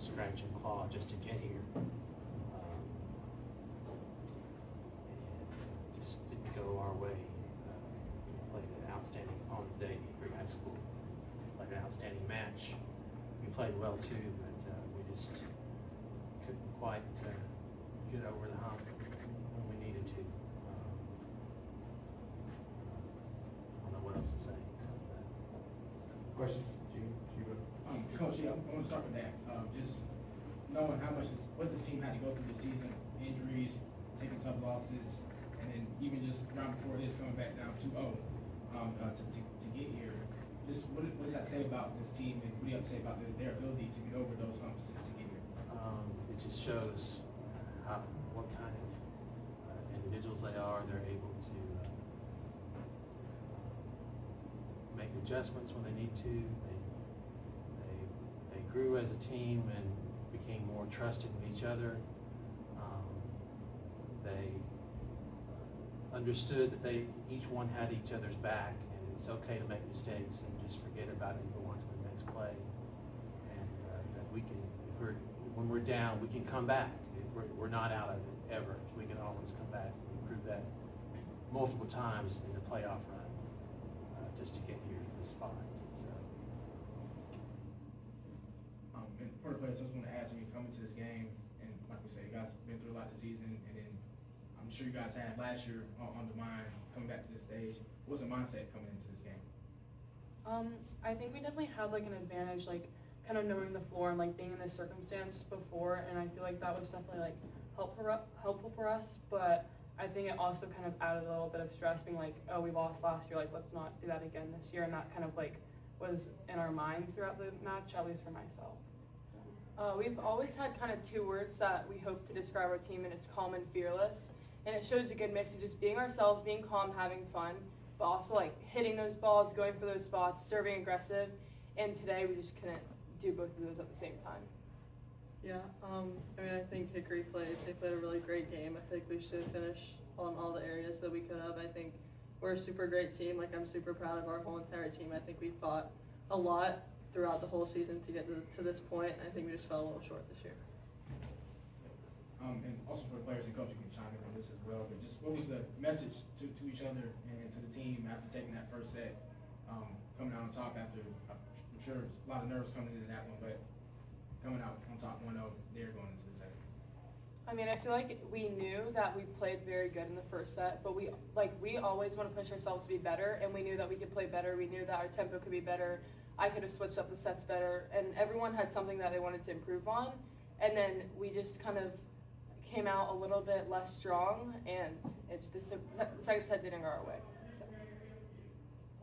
scratch and claw just to get here. And just didn't go our way. We played an outstanding opponent today, Hickory High School. Played an outstanding match. We played well too, but we just couldn't quite get over the hump when we needed to. I don't know what else to say besides that. Questions? Gene, Shiva? Coach, yeah, I want to start with that. Just knowing what this team had to go through this season, injuries, taking tough losses, and then even just round before this, going back down 2-0 to get here. Just what does that say about this team, and what do you have to say about their ability to get over those humps to get here? It just shows what kind of individuals they are. They're able to make adjustments when they need to. They grew as a team and became more trusting of each other. They understood that each one had each other's back, and it's okay to make mistakes and just forget about it and go on to the next play. And that we can, when we're down, we can come back. We're not out of it ever. We can always come back. We proved that multiple times in the playoff run, just to get here to this spot. So. And for the players, I just want to ask, when you come into this game, and like we said, you guys have been through a lot this season, and then I'm sure you guys had last year on the mind coming back to this stage. What's the mindset coming into this game? I think we definitely had like an advantage, like kind of knowing the floor and like being in this circumstance before, and I feel like that was definitely like helpful for us. But I think it also kind of added a little bit of stress, being like, oh, we lost last year, like let's not do that again this year, and that kind of like was in our minds throughout the match, at least for myself. We've always had kind of two words that we hope to describe our team, and it's calm and fearless. And it shows a good mix of just being ourselves, being calm, having fun, but also like hitting those balls, going for those spots, serving aggressive. And today we just couldn't do both of those at the same time. Yeah, I mean, I think Hickory they played a really great game. I think we should finish on all the areas that we could have. I think we're a super great team. Like, I'm super proud of our whole entire team. I think we fought a lot throughout the whole season to get to this point. I think we just fell a little short this year. And also for the players and coach, you can chime in on this as well, but just what was the message to each other and to the team after taking that first set, coming out on top after, I'm sure a lot of nerves coming into that one, but coming out on top 1-0 there going into the second? I mean, I feel like we knew that we played very good in the first set, but we always want to push ourselves to be better, and we knew that we could play better. We knew that our tempo could be better. I could have switched up the sets better, and everyone had something that they wanted to improve on, and then we just kind of came out a little bit less strong, and the second set didn't go our way.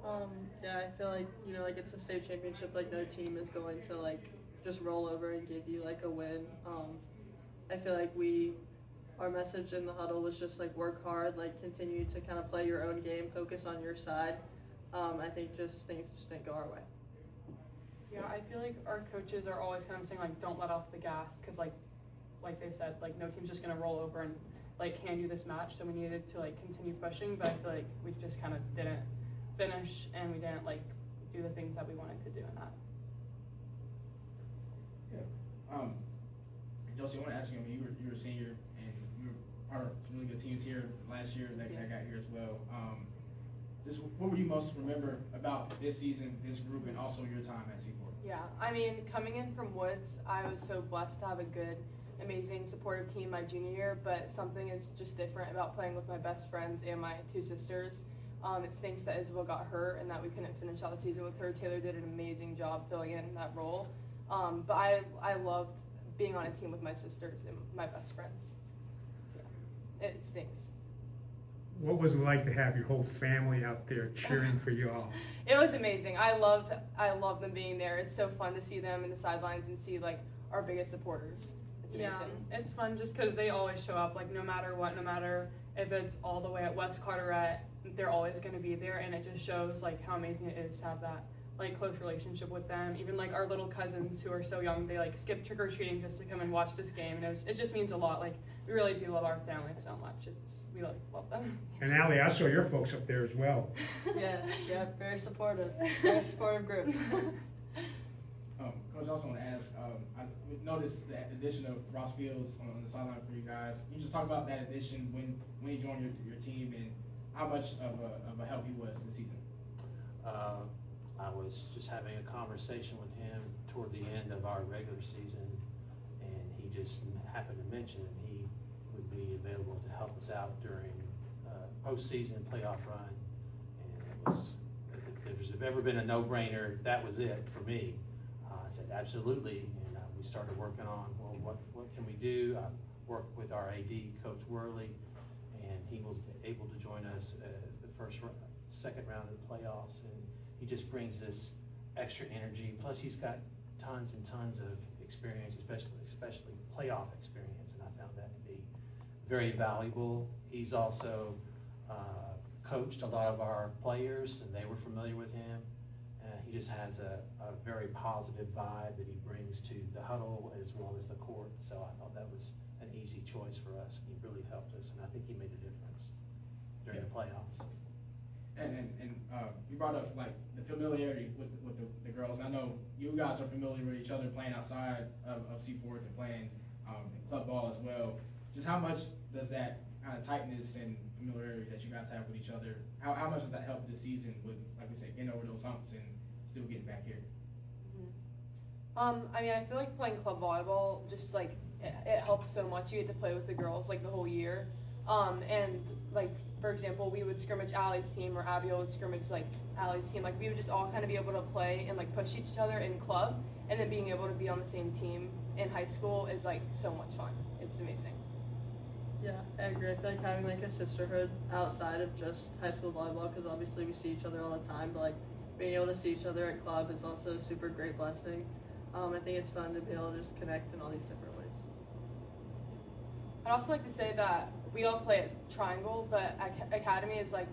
So. Yeah, I feel like, like it's a state championship, like no team is going to like just roll over and give you like a win. I feel like our message in the huddle was just like work hard, like continue to kind of play your own game, focus on your side. I think just things just didn't go our way. Yeah, I feel like our coaches are always kind of saying like don't let off the gas, because like they said, like no team's just gonna roll over and like hand you this match, so we needed to like continue pushing, but I feel like we just kind of didn't finish, and we didn't like do the things that we wanted to do in that. Yeah. Josie, I want to ask you, I mean, you were a senior, and you were part of some really good teams here last year that got here as well. Just what would you most remember about this season, this group, and also your time at Seaforth? Yeah, I mean, coming in from Woods, I was so blessed to have a good, amazing, supportive team my junior year, but something is just different about playing with my best friends and my two sisters. It stinks that Isabel got hurt and that we couldn't finish out the season with her. Taylor did an amazing job filling in that role. But I loved being on a team with my sisters and my best friends. So, yeah, it stinks. What was it like to have your whole family out there cheering for you all? It was amazing. I love them being there. It's so fun to see them in the sidelines and see like our biggest supporters. It's amazing. Yeah, it's fun just because they always show up, like no matter what, no matter if it's all the way at West Carteret, they're always going to be there, and it just shows like how amazing it is to have that like close relationship with them. Even like our little cousins who are so young, they like skip trick-or-treating just to come and watch this game, and it just means a lot. Like we really do love our family so much. We like love them. And Allie, I saw your folks up there as well. Yeah, very supportive group. Coach, I also want to ask, I noticed the addition of Ross Fields on the sideline for you guys. Can you just talk about that addition when he joined your team and how much of a help he was this season? I was just having a conversation with him toward the end of our regular season, and he just happened to mention he would be available to help us out during postseason playoff run. And it was, if there's ever been a no-brainer, that was it for me. I said, absolutely, and we started working on, well, what can we do? I worked with our AD, Coach Worley, and he was able to join us the second round of the playoffs, and he just brings this extra energy. Plus, he's got tons and tons of experience, especially playoff experience, and I found that to be very valuable. He's also coached a lot of our players, and they were familiar with him. He just has a very positive vibe that he brings to the huddle as well as the court. So I thought that was an easy choice for us. He really helped us, and I think he made a difference during the playoffs. And you brought up like the familiarity with the girls. I know you guys are familiar with each other playing outside of Seaforth and playing in club ball as well. Just how much does that kind of tightness and familiarity that you guys have with each other, how much does that help this season with, like we said, getting over those humps and still getting back here? I mean, I feel like playing club volleyball, just like, it helps so much. You get to play with the girls like the whole year. And like, for example, we would scrimmage Allie's team, or Abiel would scrimmage like Allie's team. Like, we would just all kind of be able to play and like push each other in club, and then being able to be on the same team in high school is like so much fun. It's amazing. Yeah, I agree. I feel like having like a sisterhood outside of just high school volleyball, because obviously we see each other all the time, but like being able to see each other at club is also a super great blessing. I think it's fun to be able to just connect in all these different ways. I'd also like to say that we all play at Triangle, but Academy is like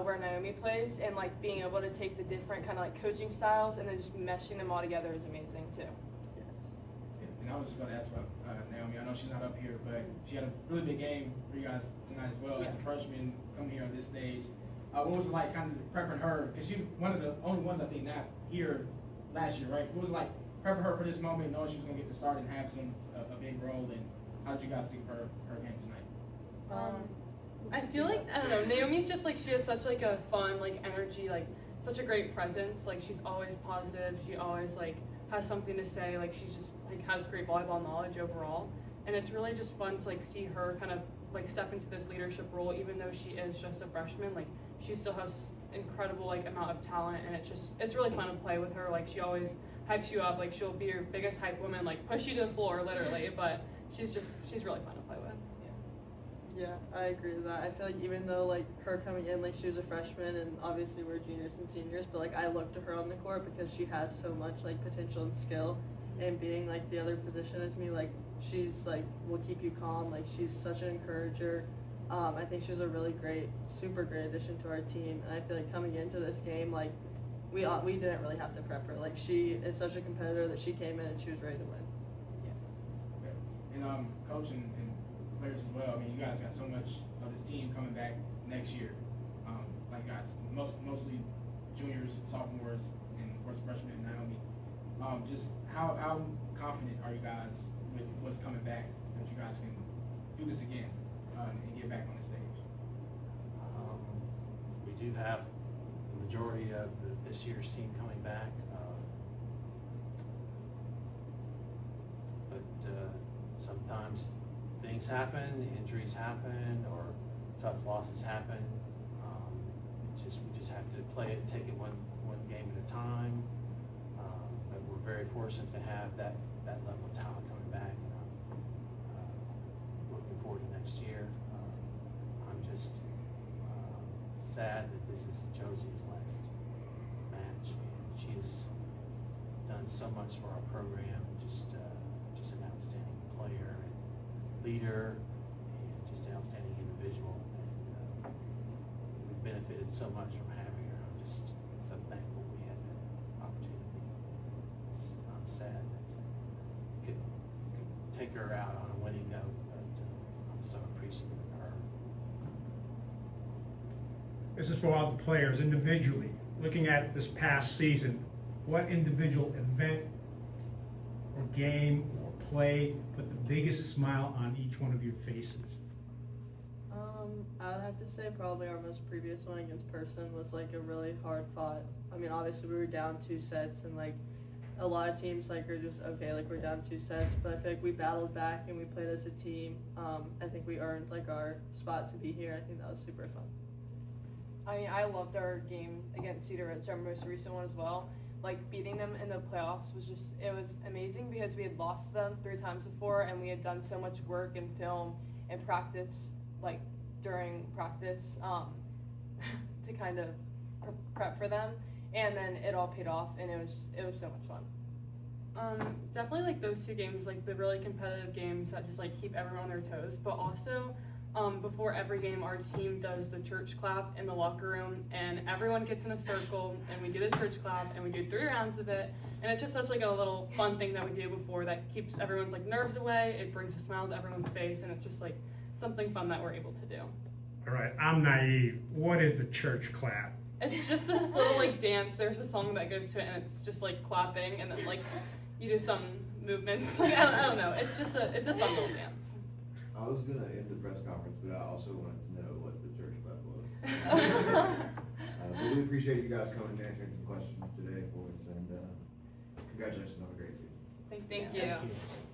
where Naomi plays, and like being able to take the different kind of like coaching styles and then just meshing them all together is amazing too. And I was just going to ask about Naomi. I know she's not up here, but she had a really big game for you guys tonight as well. Yeah. As a freshman coming here on this stage, what was it like kind of prepping her? Because she's one of the only ones I think not here last year, right? What was it like prepping her for this moment, knowing she was going to get to start and have a big role? And how did you guys think of her game tonight? I feel like, I don't know, Naomi's just like, she has such like a fun like energy, like such a great presence. Like, she's always positive. She always like has something to say. Like, she's just like has great volleyball knowledge overall. And it's really just fun to like see her kind of like step into this leadership role, even though she is just a freshman. Like, she still has incredible like amount of talent, and it's really fun to play with her. Like, she always hypes you up. Like, she'll be your biggest hype woman, like push you to the floor literally, but she's really fun to play with. Yeah, I agree with that. I feel like even though like her coming in, like she was a freshman, and obviously we're juniors and seniors, but like I look to her on the court because she has so much like potential and skill, and being like the other position as me, like she's like will keep you calm. Like, she's such an encourager. I think she was a really great, super great addition to our team, and I feel like coming into this game, like we didn't really have to prep her. Like, she is such a competitor that she came in and she was ready to win. And coach and players as well. I mean, you guys got so much of this team coming back next year. Like guys, mostly juniors, sophomores, and of course freshmen and Naomi. Just how confident are you guys with what's coming back that you guys can do this again and get back on the stage? We do have the majority of this year's team coming back. But sometimes things happen, injuries happen, or tough losses happen. We just have to play it and take it one game at a time. But we're very fortunate to have that level of talent coming back. And I'm looking forward to next year. I'm just sad that this is Josie's last match, and she's done so much for our program. Just an outstanding player and leader, and just an outstanding individual. And we've benefited so much from having her. I'm just so thankful we had that opportunity. I'm sad that could take her out on a winning note, but I'm so appreciative of her. This is for all the players individually. Looking at this past season, what individual event or game or play put the biggest smile on each one of your faces? I would have to say probably our most previous one against Person was like a really hard fought. I mean, obviously we were down 2 sets, and like a lot of teams like are just okay, like we're down 2 sets, but I feel like we battled back and we played as a team. I think we earned like our spot to be here. I think that was super fun. I mean, I loved our game against Cedar Ridge, our most recent one as well. Like, beating them in the playoffs was just, it was amazing because we had lost to them 3 times before, and we had done so much work and film and practice, like, during practice, to kind of prep for them. And then it all paid off, and it was so much fun. Definitely like those 2 games, like the really competitive games that just like keep everyone on their toes, but also before every game our team does the church clap in the locker room, and everyone gets in a circle and we do the church clap and we do 3 rounds of it, and it's just such like a little fun thing that we do before that keeps everyone's like nerves away. It brings a smile to everyone's face, and it's just like something fun that we're able to do. All right, I'm naive. What is the church clap? It's just this little like dance. There's a song that goes to it, and it's just like clapping, and then like you do some movements. Like I don't know. It's just it's a fun little dance. I was gonna end the press conference, but I also wanted to know what the church clap was. But we appreciate you guys coming and answering some questions today for us, and congratulations on a great season. Thank Thank you. you. Thank you.